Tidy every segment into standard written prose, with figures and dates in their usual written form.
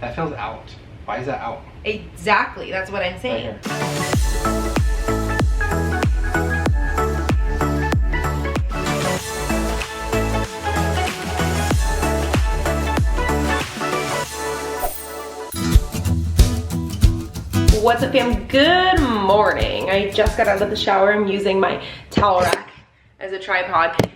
That feels out. Why is that out? Exactly, that's what I'm saying. What's up, fam? Good morning. I just got out of the shower. I'm using my towel rack as a tripod.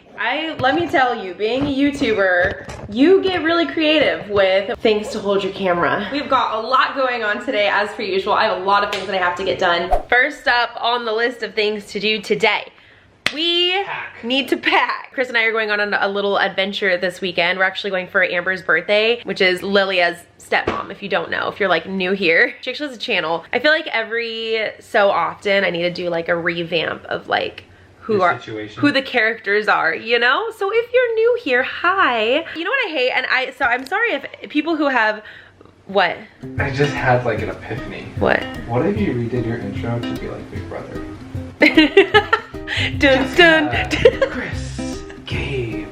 Let me tell you, being a YouTuber, you get really creative with things to hold your camera. We've got a lot going on today, as per usual. I have a lot of things that I have to get done. First up on the list of things to do today, we need to pack. Chris and I are going on a little adventure this weekend. We're actually going for Amber's birthday, which is Lilia's stepmom, if you don't know, if you're like new here. She actually has a channel. I feel like every so often I need to do like a revamp of like who the characters are, you know? So if you're new here, hi. You know what I hate? And I'm sorry if people who have, what? I just had like an epiphany. What? What if you redid your intro to be like Big Brother? Dun dun. Chris, Gabe.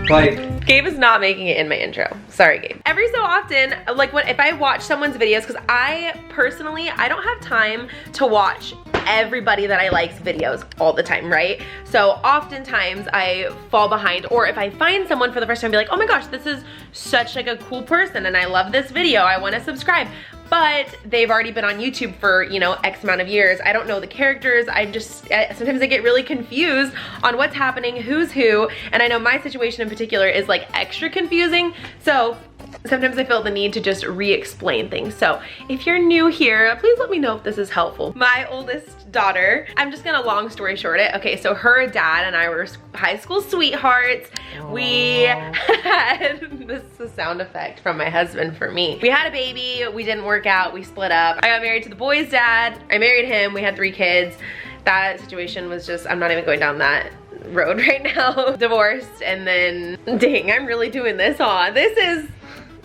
Like, Gabe is not making it in my intro. Sorry, Gabe. Every so often, like if I watch someone's videos, because I personally don't have time to watch everybody that I like's videos all the time, right? So oftentimes I fall behind, or if I find someone for the first time, be like, oh my gosh, this is such like a cool person and I love this video, I want to subscribe. But they've already been on YouTube for, you know, X amount of years. I don't know the characters. Sometimes I get really confused on what's happening, who's who. And I know my situation in particular is like extra confusing. So sometimes I feel the need to just re-explain things. So if you're new here, please let me know if this is helpful. My oldest daughter, I'm just gonna long story short it. Okay, so her dad and I were high school sweethearts. Aww. We had, this is a sound effect from my husband for me. We had a baby, we didn't work out, we split up. I got married to the boy's dad, I married him, we had 3 kids. That situation was just, I'm not even going down that road right now. Divorced, and then, dang, I'm really doing this, huh? This is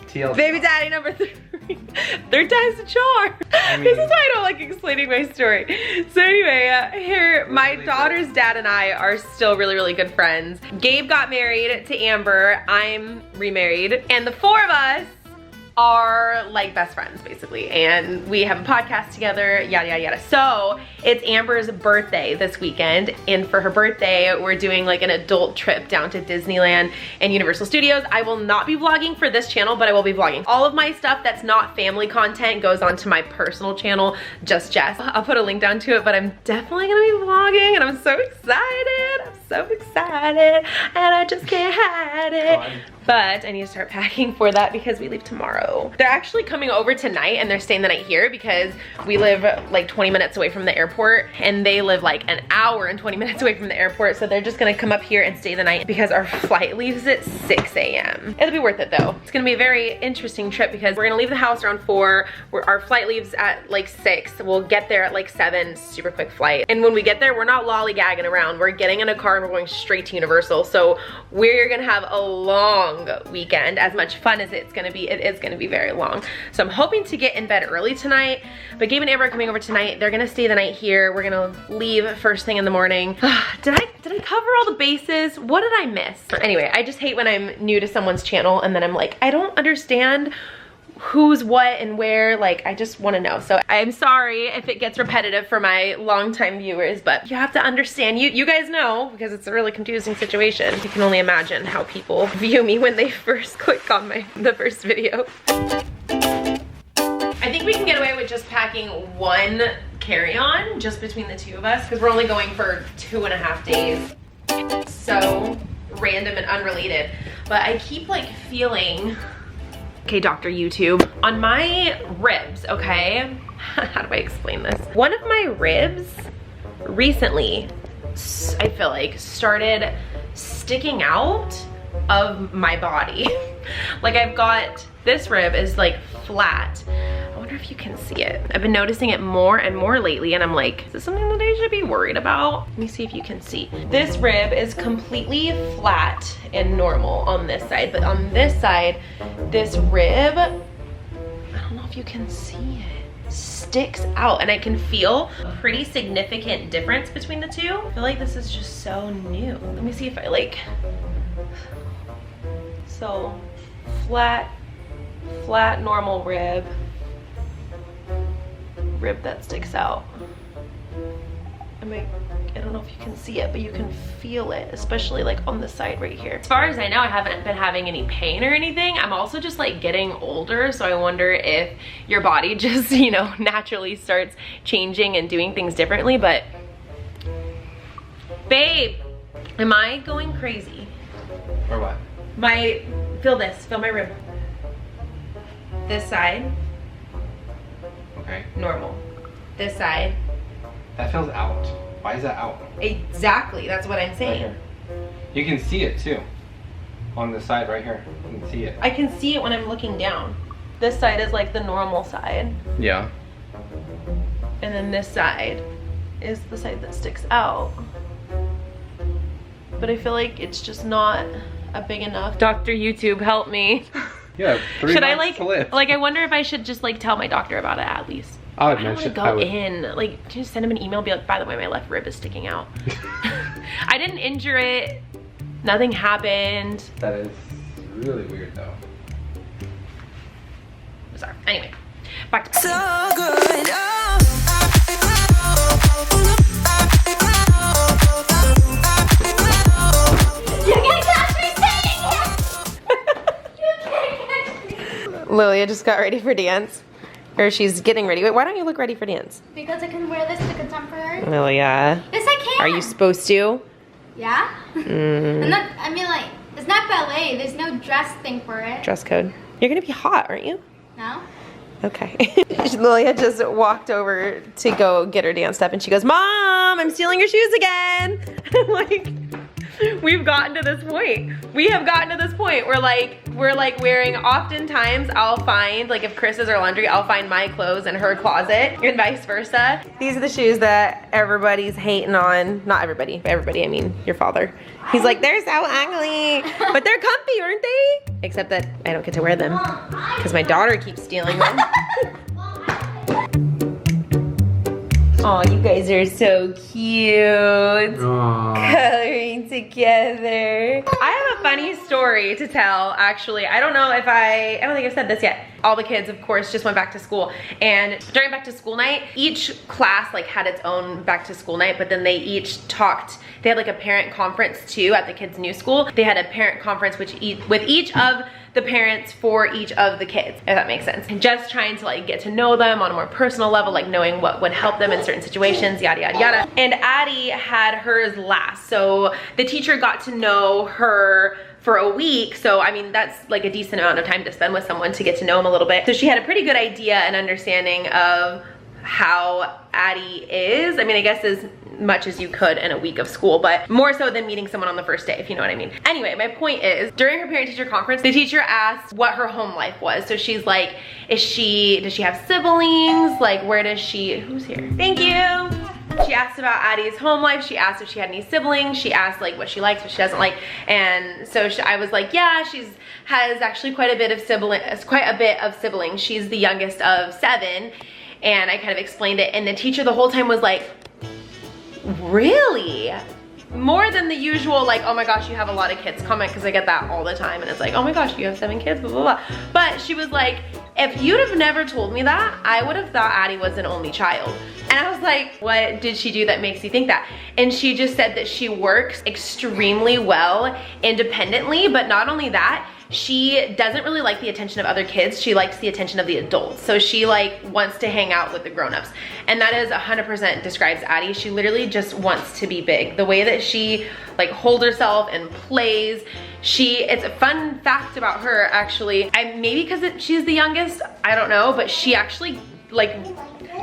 TLC. Baby daddy number 3. 3rd time's a charm. This is why I don't like explaining my story. So anyway, here, my daughter's dad and I are still really, really good friends. Gabe got married to Amber. I'm remarried. And the 4 of us are like best friends basically, and we have a podcast together, yada yada yada. So it's Amber's birthday this weekend, and for her birthday we're doing like an adult trip down to Disneyland and Universal Studios. I will not be vlogging for this channel, but I will be vlogging. All of my stuff that's not family content goes onto my personal channel, Just Jess. I'll put a link down to it, but I'm definitely gonna be vlogging, and I'm so excited. I'm so excited, and I just can't hide it. But I need to start packing for that because we leave tomorrow. They're actually coming over tonight, and they're staying the night here because we live like 20 minutes away from the airport, and they live like an hour and 20 minutes away from the airport. So they're just gonna come up here and stay the night because our flight leaves at 6 a.m. It'll be worth it though. It's gonna be a very interesting trip because we're gonna leave the house around 4. Our flight leaves at like 6. We'll get there at like 7, super quick flight. And when we get there, we're not lollygagging around. We're getting in a car and we're going straight to Universal. So we're gonna have a long weekend. As much fun as it's gonna be, it is gonna be very long. So I'm hoping to get in bed early tonight, but Gabe and Amber are coming over tonight. They're gonna stay the night here. We're gonna leave first thing in the morning. Did I cover all the bases? What did I miss? Anyway, I just hate when I'm new to someone's channel and then I'm like, I don't understand who's what and where. Like, I just want to know. So I'm sorry if it gets repetitive for my longtime viewers, but you have to understand. You guys know, because it's a really confusing situation. You can only imagine how people view me when they first click on the first video. I think we can get away with just packing 1 carry-on just between the 2 of us because we're only going for 2.5 days. So random and unrelated, but I keep like feeling, okay, Dr. YouTube, on my ribs, okay? How do I explain this? One of my ribs recently, I feel like, started sticking out of my body. Like I've got, this rib is like flat. I wonder if you can see it. I've been noticing it more and more lately, and I'm like, is this something that I should be worried about? Let me see if you can see. This rib is completely flat and normal on this side, but on this side, this rib, I don't know if you can see it, sticks out, and I can feel a pretty significant difference between the 2. I feel like this is just so new. Let me see if I like, so flat flat, normal rib. Rib that sticks out. I don't know if you can see it, but you can feel it, especially like on the side right here. As far as I know, I haven't been having any pain or anything. I'm also just like getting older, so I wonder if your body just, you know, naturally starts changing and doing things differently. But babe, am I going crazy? Or what? Feel this, feel my rib. This side, Okay. normal. This side. That feels out. Why is that out? Exactly, that's what I'm Right saying. here. You can see it too. On the side right here. You can see it. I can see it when I'm looking down. This side is like the normal side. Yeah. And then this side is the side that sticks out. But I feel like it's just not a big enough. Dr. YouTube, help me. Yeah, 3 Should I months to live. I wonder if I should just like tell my doctor about it at least. I would I don't want to mention. go in. Like, just send him an email and be like, by the way, my left rib is sticking out. I didn't injure it. Nothing happened. That is really weird though. Sorry. Anyway, back to So good. You're gonna catch me saying it! You're gonna catch me! Lilia just got ready for dance. Or she's getting ready. Wait, why don't you look ready for dance? Because I can wear this to contemporary. Lilia. Yes, I can. Are you supposed to? Yeah? Mm, I'm not, I mean, like, it's not ballet. There's no dress thing for it. dress code. You're gonna be hot, aren't you? No? Okay. Lilia just walked over to go get her dance step and she goes, Mom, I'm stealing your shoes again. Like, we've gotten to this point. We have gotten to this point where we're wearing, oftentimes I'll find, like if Chris is our laundry, I'll find my clothes in her closet and vice versa. These are the shoes that everybody's hating on. Not everybody, but everybody, I mean your father. He's like, they're so ugly, but they're comfy, aren't they? Except that I don't get to wear them because my daughter keeps stealing them. Oh, you guys are so cute. Coloring together. I have a funny story to tell, actually. I don't think I've said this yet. All the kids, of course, just went back to school. And during back to school night, each class like had its own back to school night, but then they each talked. They had like a parent conference too at the kids' new school. They had a parent conference with each of the parents for each of the kids, if that makes sense. And just trying to like get to know them on a more personal level, like knowing what would help them in certain situations, yada, yada, yada. And Addie had hers last. So the teacher got to know her for a week. So, I mean, that's like a decent amount of time to spend with someone to get to know them a little bit. So she had a pretty good idea and understanding of how Addie is. I mean, I guess as much as you could in a week of school, but more so than meeting someone on the first day, if you know what I mean. Anyway, my point is, during her parent-teacher conference, the teacher asked what her home life was. So she's like, does she have siblings? Like, who's here? Thank you. She asked about Addie's home life. She asked if she had any siblings. She asked like what she likes, what she doesn't like. And so I was like, yeah, has actually quite a bit of siblings. She's the youngest of 7. And I kind of explained it. And the teacher the whole time was like, really? More than the usual, like, oh my gosh, you have a lot of kids comment, because I get that all the time. And it's like, oh my gosh, you have 7 kids, blah, blah, blah. But she was like, if you'd have never told me that, I would have thought Addie was an only child. And I was like, what did she do that makes you think that? And she just said that she works extremely well independently, but not only that, she doesn't really like the attention of other kids. She likes the attention of the adults. So she like wants to hang out with the grown-ups. And that is 100% describes Addie. She literally just wants to be big. The way that she like holds herself and plays. It's a fun fact about her actually. Maybe because she's the youngest, I don't know, but she actually like,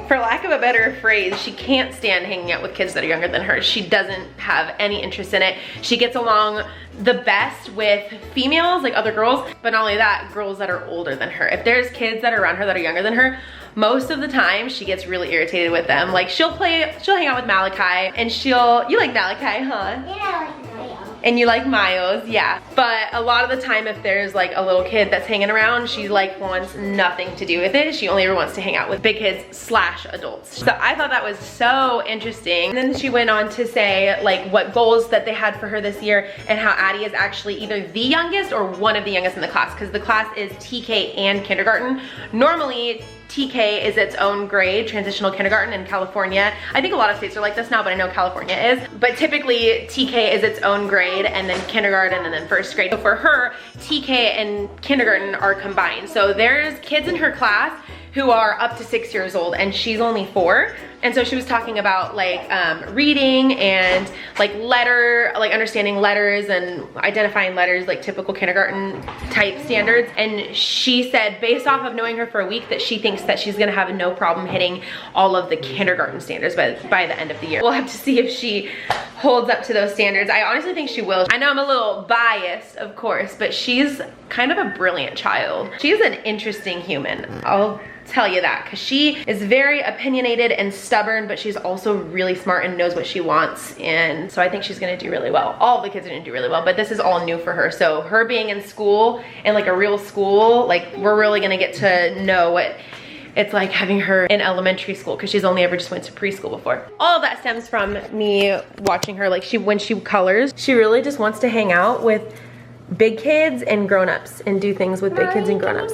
for lack of a better phrase, she can't stand hanging out with kids that are younger than her. She doesn't have any interest in it. She gets along the best with females, like other girls, but not only that, girls that are older than her. If there's kids that are around her that are younger than her, most of the time she gets really irritated with them. Like she'll hang out with Malachi and you like Malachi, huh? Yeah, I like Mario. And you like Mayos, yeah. But a lot of the time if there's like a little kid that's hanging around, she like wants nothing to do with it. She only ever wants to hang out with big kids / adults. So I thought that was so interesting. And then she went on to say like what goals that they had for her this year and how Addie is actually either the youngest or one of the youngest in the class, because the class is TK and kindergarten. Normally, TK is its own grade, transitional kindergarten in California. I think a lot of states are like this now, but I know California is. But typically TK is its own grade and then kindergarten and then first grade. So for her, TK and kindergarten are combined. So there's kids in her class who are up to 6 years old and she's only 4. And so she was talking about like reading and like understanding letters and identifying letters, like typical kindergarten type standards. And she said based off of knowing her for a week that she thinks that she's gonna have no problem hitting all of the kindergarten standards by the end of the year. We'll have to see if she holds up to those standards. I honestly think she will. I know I'm a little biased, of course, but she's kind of a brilliant child. She's an interesting human. I'll tell you that, because she is very opinionated and stubborn, but she's also really smart and knows what she wants. And so I think she's gonna do really well. All of the kids are gonna do really well, but this is all new for her. So her being in school, in like a real school, like we're really gonna get to know what it's like having her in elementary school, because she's only ever just went to preschool before. All of that stems from me watching her. Like when she colors, she really just wants to hang out with big kids and grown-ups and do things with big kids and grown-ups.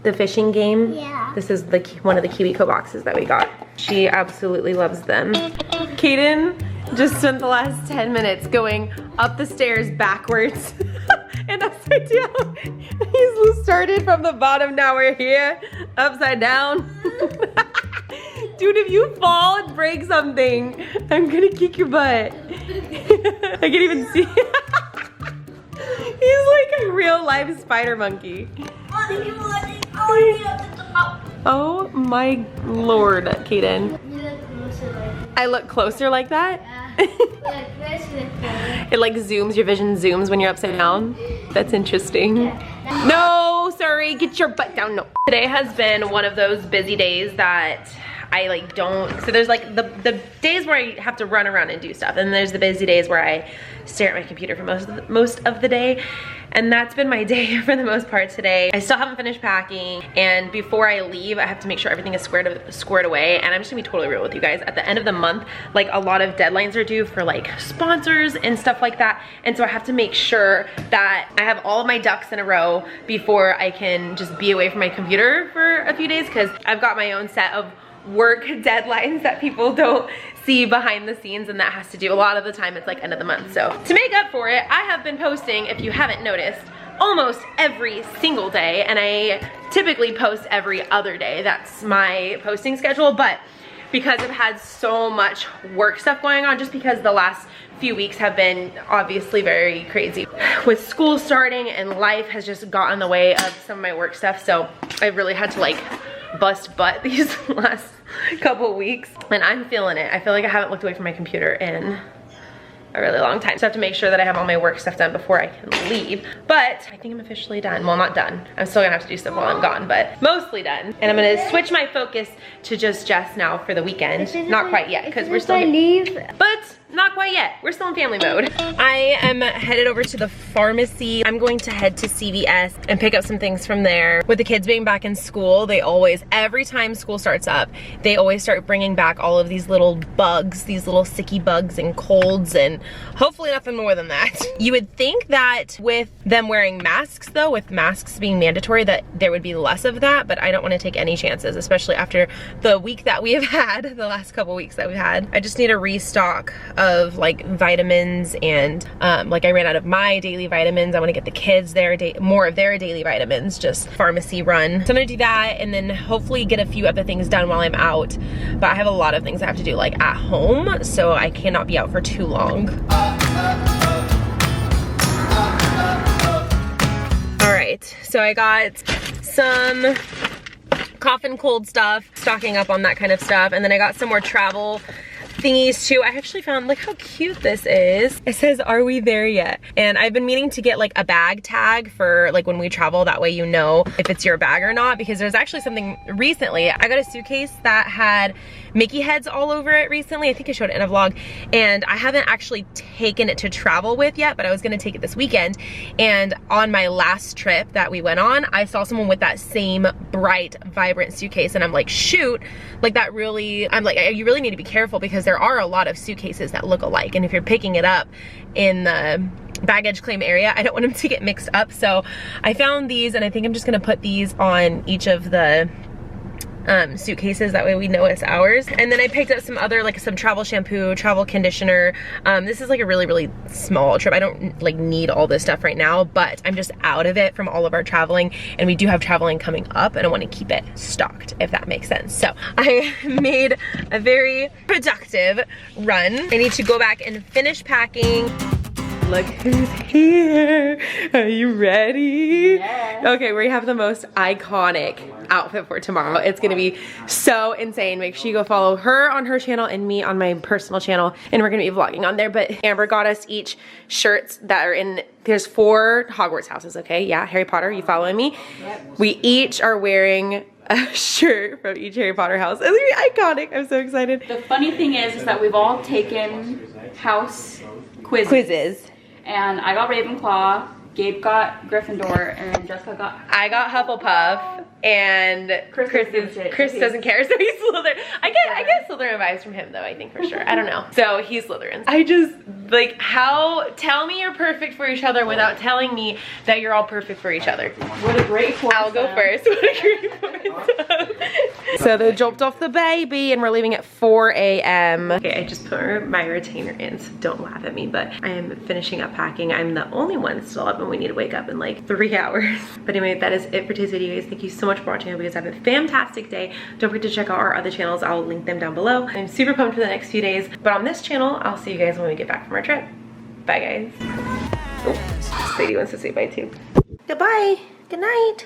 The fishing game. Yeah. This is one of the KiwiCo boxes that we got. She absolutely loves them. Kaden just spent the last 10 minutes going up the stairs backwards and upside down. He's started from the bottom, now we're here, upside down. Dude, if you fall and break something, I'm gonna kick your butt. I can't even see. He's like a real life spider monkey. Oh my lord, Kaden. I look closer like that? It like zooms, your vision zooms when you're upside down. That's interesting. No, sorry, get your butt down, no. Today has been one of those busy days that I like don't, so there's like the days where I have to run around and do stuff, and there's the busy days where I stare at my computer for most of the day. And that's been my day for the most part today. I still haven't finished packing, and before I leave, I have to make sure everything is squared away. And I'm just gonna be totally real with you guys. At the end of the month, like a lot of deadlines are due for like sponsors and stuff like that. And so I have to make sure that I have all of my ducks in a row before I can just be away from my computer for a few days, because I've got my own set of work deadlines that people don't see behind the scenes, and that has to do a lot of the time it's like end of the month. So to make up for it, I have been posting, if you haven't noticed, almost every single day, and I typically post every other day. That's my posting schedule. But because I've had so much work stuff going on, just because the last few weeks have been obviously very crazy with school starting, and life has just gotten in the way of some of my work stuff. So I really had to like bust butt these last couple weeks, and I'm feeling it. I feel like I haven't looked away from my computer in a really long time. So I have to make sure that I have all my work stuff done before I can leave. But I think I'm officially done. Well, not done. I'm still gonna have to do stuff while I'm gone, but mostly done. And I'm gonna switch my focus to just Jess now for the weekend. Not quite yet, because we're still but not quite yet. We're still in family mode. I am headed over to the pharmacy. I'm going to head to CVS and pick up some things from there. With the kids being back in school, they always, every time school starts up, they always start bringing back all of these little bugs, these little sicky bugs and colds, and hopefully nothing more than that. You would think that with them wearing masks though, with masks being mandatory, that there would be less of that, but I don't want to take any chances, especially after the week that we have had, the last couple weeks that we've had. I just need a restock of like vitamins, and like I ran out of my daily vitamins. I want to get the kids more of their daily vitamins, just pharmacy run. So I'm gonna do that, and then hopefully get a few other things done while I'm out. But I have a lot of things I have to do like at home, so I cannot be out for too long. All right, so I got some cough and cold stuff, stocking up on that kind of stuff, and then I got some more travel thingies too. I actually found, look how cute this is. It says, "Are we there yet?" And I've been meaning to get like a bag tag for like when we travel, that way you know if it's your bag or not, because there's actually something recently. I got a suitcase that had Mickey heads all over it recently. I think I showed it in a vlog, and I haven't actually taken it to travel with yet, but I was gonna take it this weekend. And on my last trip that we went on, I saw someone with that same bright, vibrant suitcase, and I'm like, shoot, like that really, I'm like, you really need to be careful, because there are a lot of suitcases that look alike, and if you're picking it up in the baggage claim area, I don't want them to get mixed up. So I found these, and I think I'm just gonna put these on each of the suitcases, that way we know it's ours. And then I picked up some other, like some travel shampoo, travel conditioner. This is like a really, really small trip. I don't like need all this stuff right now, but I'm just out of it from all of our traveling, and we do have traveling coming up, and I want to keep it stocked, if that makes sense. So I made a very productive run. I need to go back and finish packing. Look who's here. Are you ready? Yes. Okay, we have the most iconic outfit for tomorrow. It's gonna be so insane. Make sure you go follow her on her channel and me on my personal channel, and we're gonna be vlogging on there. But Amber got us each shirts that are in, there's 4 Hogwarts houses, okay? Yeah, Harry Potter, you following me? Yep. We each are wearing a shirt from each Harry Potter house. It's gonna be iconic. I'm so excited. The funny thing is that we've all taken house quizzes. And I got Ravenclaw, Gabe got Gryffindor, and Jessica got... I got Hufflepuff, and Chris doesn't care, so he's Slytherin. I get Slytherin vibes from him though, I think, for sure. I don't know. So he's Slytherin. I just, like, tell me you're perfect for each other without telling me that you're all perfect for each other. What a great foursome. I'll go first. What a great foursome. So they dropped off the baby, and we're leaving at 4 a.m. Okay, I just put my retainer in, so don't laugh at me, but I am finishing up packing. I'm the only one still up, and we need to wake up in like 3 hours. But anyway, that is it for today's video, guys. Thank you so much for watching. I hope you guys have a fantastic day. Don't forget to check out our other channels. I'll link them down below. I'm super pumped for the next few days, but on this channel, I'll see you guys when we get back from our trip. Bye, guys. Oh, Sadie wants to say bye too. Goodbye. Good night.